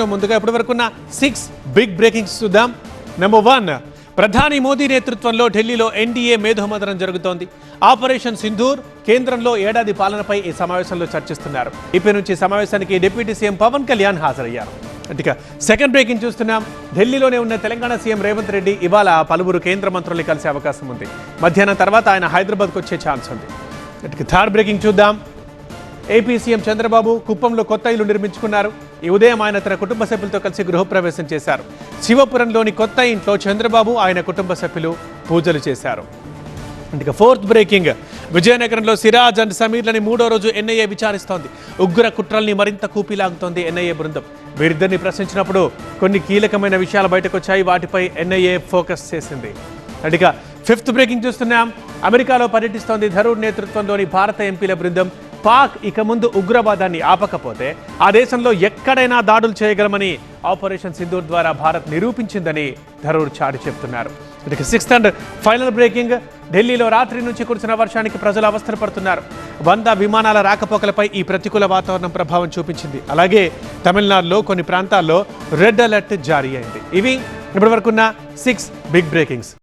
బులెటిన్లో ముందుగా ఇప్పటివరకున్న 6 big breakings చూద్దాం. నెంబర్ 1, ప్రధాని మోదీ నేతృత్వంలో ఢిల్లీలో ఎన్డీఏ మేధోమథనం జరుగుతోంది. ఆపరేషన్ సింధూర్ కేంద్రంలో ఏడాది పాలనపై ఈ సమావేశంలో చర్చిస్తున్నారు. ఏపీ నుంచి సమావేశానికి డిప్యూటీ సీఎం పవన్ కళ్యాణ్ హాజరయ్యారు. ఇక సెకండ్ బ్రేకింగ్ చూస్తున్నాం. ఢిల్లీలోనే ఉన్న తెలంగాణ సీఎం రేవంత్ రెడ్డి ఇవాళ పలువురు కేంద్ర మంత్రుల్ని కలిసే అవకాశం ఉంది. మధ్యాహ్నం తర్వాత ఆయన హైదరాబాద్కు వచ్చే ఛాన్స్ ఉంది. ఇక థర్డ్ బ్రేకింగ్ చూద్దాం. ఏపీ సీఎం చంద్రబాబు కుప్పంలో కొత్త ఇల్లు నిర్మించుకున్నారు. ఈ ఉదయం ఆయన తన కుటుంబ సభ్యులతో కలిసి గృహప్రవేశం చేశారు. శివపురంలోని కొత్త ఇంట్లో చంద్రబాబు ఆయన కుటుంబ సభ్యులు పూజలు చేశారు. ఇక ఫోర్త్ బ్రేకింగ్. విజయనగరంలో సిరాజ్ అండ్ సమీర్లని 3వ రోజు ఎన్ఐఏ విచారిస్తోంది. ఉగ్ర కుట్రల్ని మరింత కూపిలాగుతోంది ఎన్ఐఏ బృందం. వీరిద్దరిని ప్రశ్నించినప్పుడు కొన్ని కీలకమైన విషయాలు బయటకు వచ్చాయి. వాటిపై ఎన్ఐఏ ఫోకస్ చేసింది. ఇక ఫిఫ్త్ బ్రేకింగ్ చూస్తున్నాం. అమెరికాలో పర్యటిస్తోంది థరూర్ నేతృత్వంలోని భారత ఎంపీల బృందం. పాక్ ఇక ముందు ఉగ్రవాదాన్ని ఆపకపోతే ఆ దేశంలో ఎక్కడైనా దాడులు చేయగలమని ఆపరేషన్ సింధూర్ ద్వారా భారత్ నిరూపించిందని థరూర్ చాటి చెప్తున్నారు. ఇక సిక్స్త్ అండ్ ఫైనల్ బ్రేకింగ్. ఢిల్లీలో రాత్రి నుంచి కురిసిన వర్షానికి ప్రజలు అవస్థలు పడుతున్నారు. 100 విమానాల రాకపోకలపై ఈ ప్రతికూల వాతావరణం ప్రభావం చూపించింది. అలాగే తమిళనాడులో కొన్ని ప్రాంతాల్లో రెడ్ అలర్ట్ జారీ అయింది. ఇవి ఇప్పటివరకున్న 6 బిగ్ బ్రేకింగ్స్.